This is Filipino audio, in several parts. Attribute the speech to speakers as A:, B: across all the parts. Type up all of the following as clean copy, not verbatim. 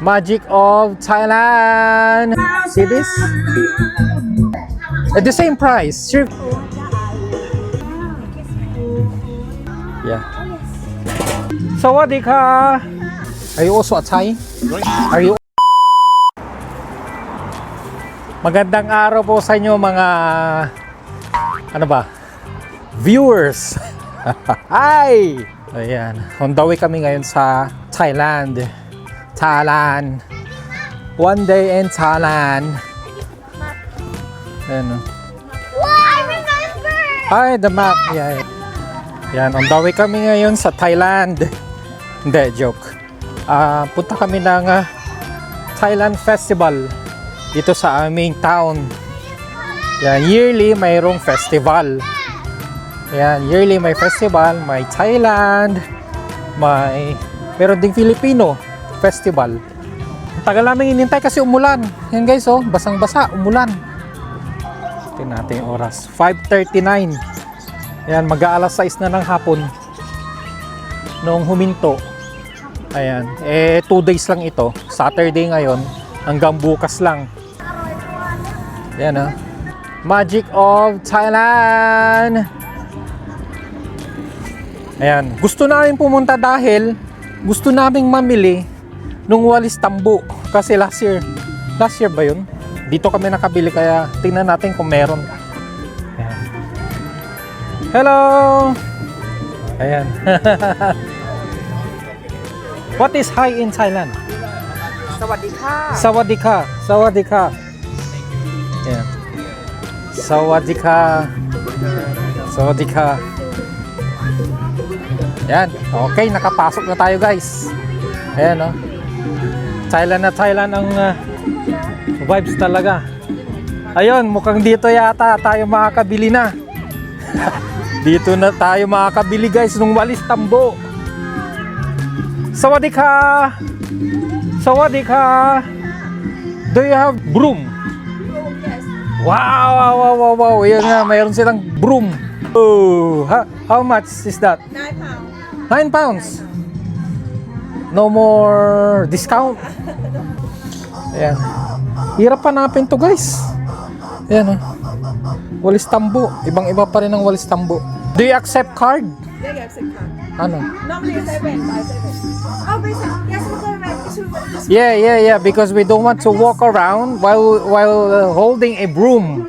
A: Magic of Thailand. See this? At the same price. Sure. Yeah. Sawadika. Are you also a Thai? Are you? Magandang araw po sa inyo mga viewers. Hi! Ayan, on the way kami ngayon sa Thailand. One day in Thailand. Ayan,
B: I remember!
A: Hi, the map. Yeah. Yan, on the way kami ngayon sa Thailand. Hindi, joke. Punta kami ng Thailand Festival dito sa aming town. Yan, yearly mayroong festival. Yan, yearly may festival, may Thailand, meron ding Filipino festival. Tagal namin inintay kasi umulan. Yan guys, oh, basang-basa, umulan. Tingnan natin yung oras. 5:39. Yan, mag-aalas 6 na ng hapon. Noong huminto. Ayan, 2 days lang ito. Saturday ngayon, hanggang bukas lang. Yan, oh. Magic of Thailand. Ayan, gusto namin pumunta dahil gusto naming mamili nung walis tambo kasi last year ba yun? Dito kami nakabili kaya tingnan natin kung meron. Ayan. Hello! Ayan. What is hi in Thailand?
B: Sawadika.
A: Sawadika. Sawadika. Ayan. Sawadika. Sawadika. Yan. Okay, nakapasok na tayo guys. Ayan, oh. Thailand na Thailand ang vibes talaga. Ayun, mukhang dito yata tayo makakabili na. Dito na tayo makakabili guys nung walis tambo. Sawadika. Sawadika. Do you have broom?
B: Yes.
A: Wow. Yan nga, mayroon silang broom. Oh, how much is that?
B: 9 pounds.
A: 9 pounds. No more discount. Ayan. Hirap hanapin to guys. Ayan, oh. Walis tambo. Ibang-iba pa rin ang walis tambo. Do you accept card?
B: Yeah, yes, it can.
A: Ano?
B: Normally it's 7. Oh, basic. Yes, we're
A: Yeah. Because we don't want to walk around while holding a broom.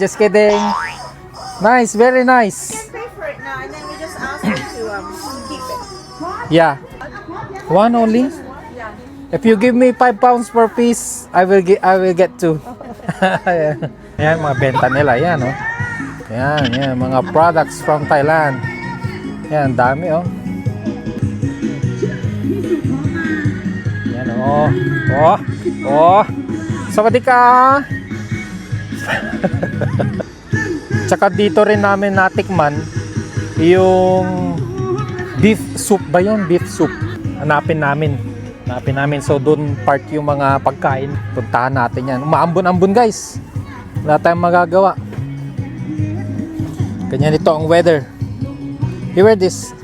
A: Just kidding. Nice, very nice.
B: pay for it now, and then we just ask you to keep it.
A: Yeah. One only?
B: Yeah.
A: If you give me 5 pounds per piece, I will get 2. Yan, mga benta nila. Yan, oh. Yan, mga products from Thailand. Yan, dami, oh. Yan, oh. Sawadika! Tsaka dito rin namin natikman yung beef soup ba yun? Beef soup. Hanapin namin. So doon park yung mga pagkain. Puntahan natin yan. Umaambon-ambon guys. Wala tayong magagawa. Ganyan ito ang weather. You wear this.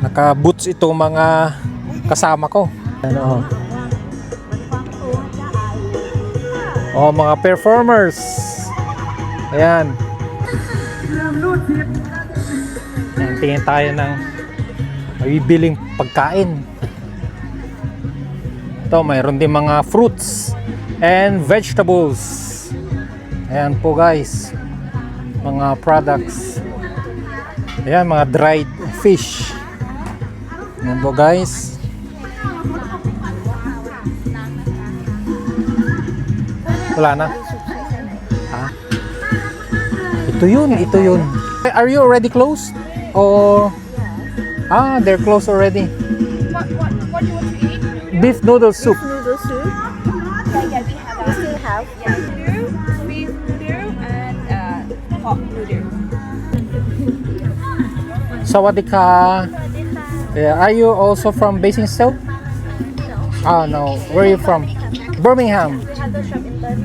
A: Naka-boots ito mga kasama ko. Ano? Oh, mga performers. Ayan. Tingin tayo ng mabibiling pagkain. Ito, mayroon din mga fruits and vegetables. Ayan po guys, mga products. Ayan, mga dried fish. Ayan po guys. Wala na. Ha? Ito yun. Are you already closed? Or they're closed already.
B: What do you want to eat?
A: Beef noodle soup.
B: Noodle soup. Yeah, we still have noodle, beef noodle, and pork noodle.
A: Sawadika. Yeah, are you also from Basingstoke? No. Where are you from? Birmingham.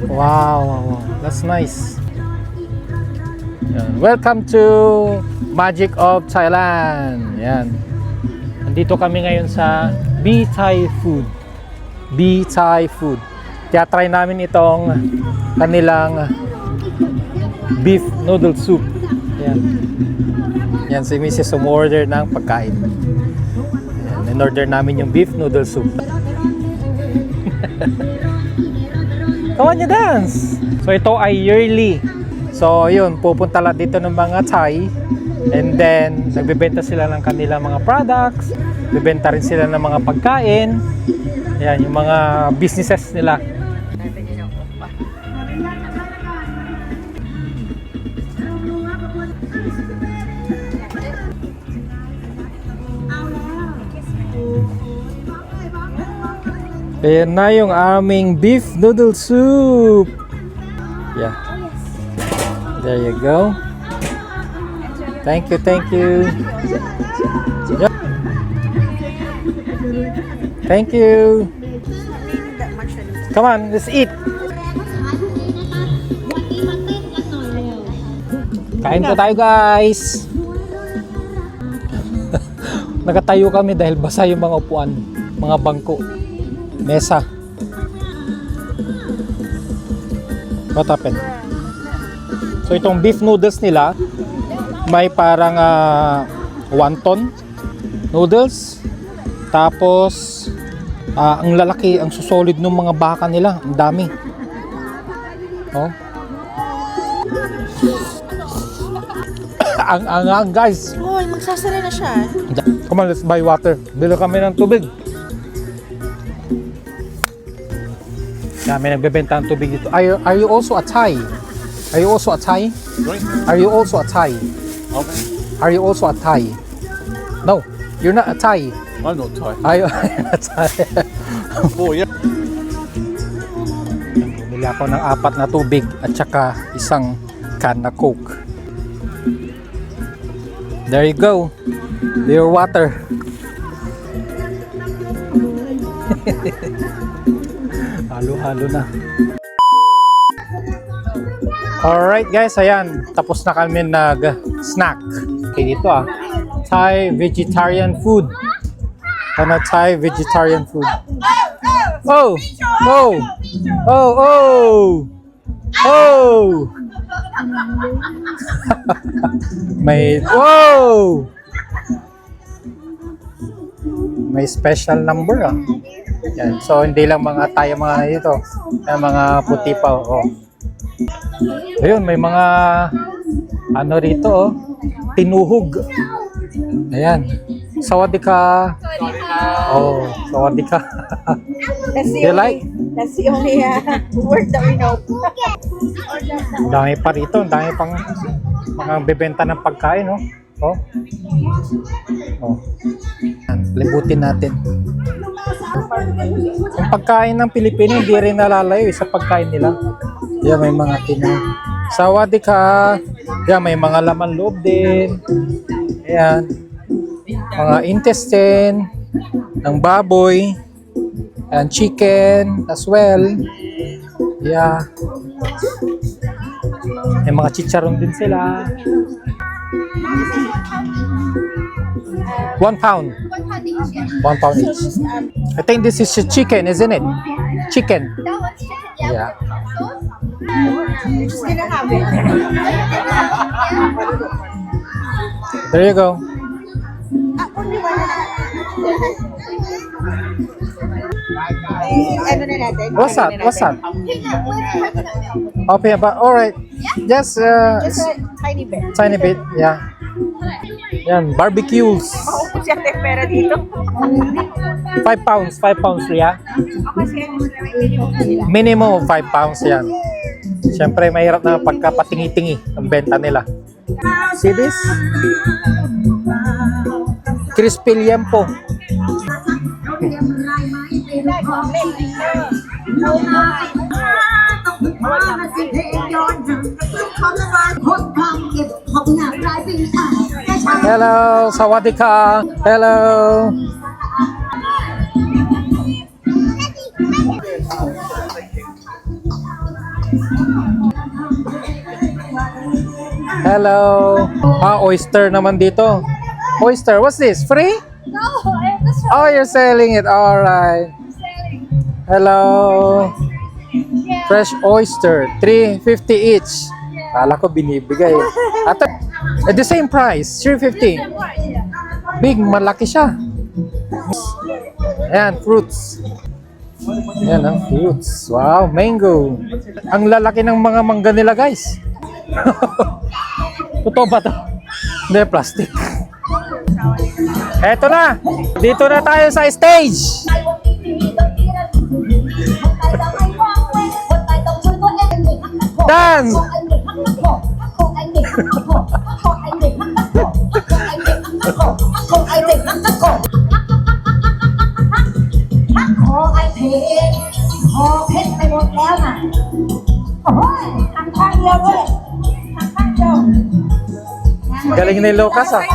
A: Wow. That's nice. Yan. Welcome to Magic of Thailand. Yan. Nandito kami ngayon sa B Thai Food. Bee Thai food. Kaya try namin itong kanilang beef noodle soup. Ayan. Yan, si Mrs. umorder ng pagkain. Ayan, in-order namin yung beef noodle soup. Come on, you dance! So ito ay yearly. So yun, pupunta lang dito ng mga Thai. And then, nagbebenta sila ng kanilang mga products. Bibenta rin sila ng mga pagkain. Ayan, yung mga businesses nila. Ayan na yung aming beef noodle soup. Yeah. There you go. Thank you, thank you. Yep. Thank you. Come on, let's eat. Kain po tayo, guys. Nakatayo kami dahil basa yung mga upuan, mga bangko. Mesa. What happened? So itong beef noodles nila, may parang wonton noodles. Tapos ang lalaki, ang susolid ng mga baka nila, ang dami. Oh. ang guys.
B: Oh, magsasara na siya.
A: Come on, let's buy water. Bili kami ng tubig. May nagbebenta ng tubig dito. Are you also a Thai? Are you also a Thai? Are you also a Thai?
C: Okay.
A: Are you also a Thai? No, you're not a Thai.
C: I'm not Thai.
A: Are you a Thai?
C: Oh, yeah.
A: Bumili ako ng 4 na tubig at saka isang can na Coke. There you go. Your water. Halo-halo na. Alright guys, ayan. Tapos na kami nag-snack. Okay, dito Thai vegetarian food. Ano Thai vegetarian food? Oh! Oh! Oh! Oh! Oh! May... Wow! May special number Yan. So hindi lang mga tayo mga dito, mga puti pa Ayun, may mga ano rito tinuhog. Ayan. Sawadika. Oh, sawadika. You like?
B: That's the only word that we know.
A: Dami pa rito, dami pang mga bebenta ng pagkain, Oh. Libutin natin. Ang pagkain ng Pilipino hindi rin nalalayo sa pagkain nila. Yan, may mga sawadika. Yan, may mga laman loob din. Ayan. Mga intestine ng baboy. And chicken as well. Yeah. May mga chicharon din sila. 1 pound. 1 pound each. I think this is chicken, isn't it? Chicken. Yeah.
B: Just gonna have it.
A: There you go. What's that? What's that? Okay, but all right. Just
B: Just a tiny bit.
A: tiny bit. Yeah. Yan, barbecues.
B: Maupos yan yung pera dito.
A: 5 pounds. 5 pounds, Ria.
B: Kasi minimum sila.
A: Minimum of 5 pounds yan. Siyempre, mahirap na pagkapatingi-tingi ang benta nila. See this? Crispy liempo. Hello, sawadika. Hello. Hello. Oyster naman dito. Oyster, what's this? Free?
D: No, I have to show
A: Oh, you're selling it. All right.
D: selling.
A: Hello. Fresh oyster, 350 each. Kala ko binibigay. At the same price, 350. Big, malaki siya. Ayan, fruits. Ayan ang fruits. Wow, mango. Ang lalaki ng mga mangga nila, guys. Totoo ba to? Hindi, plastic. Eto na. Dito na tayo sa stage. Dance!
D: ขอไอเพชรขอเพชรไปหมดแล้วน่ะโอ้ยทำข้างเดียวด้วยทำข้างเดียว
A: Galing ni Lucas, ah.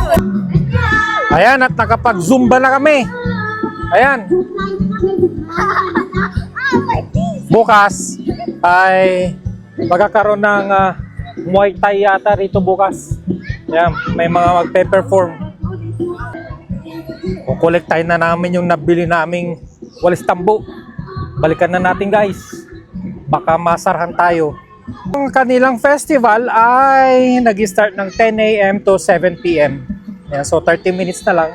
A: Ayan, at nakapag-zumba na kami. Ayan. Bukas ay magkakaroon ng Muay Thai yata rito bukas. Ayan, may mga magpe-perform. Kukolektahin na namin yung nabili naming walis tambo. Balikan na natin, guys. Baka masarahan tayo. Ang kanilang festival ay nag-start ng 10 a.m. to 7 p.m. Ayan, so 30 minutes na lang.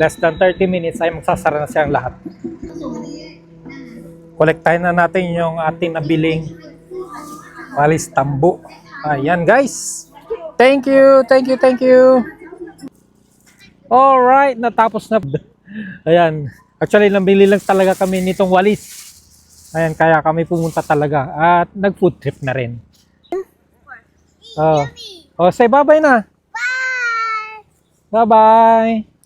A: Less than 30 minutes ay magsasara na siyang lahat. Kolektahin na natin yung ating nabiling walis tambo. Ayan, guys. Thank you, thank you, thank you. Alright, natapos na. Ayan. Actually, nabili lang talaga kami nitong walis. Ayan, kaya kami pumunta talaga. At nag-food trip na rin. Oh, say bye-bye na. Bye! Bye-bye!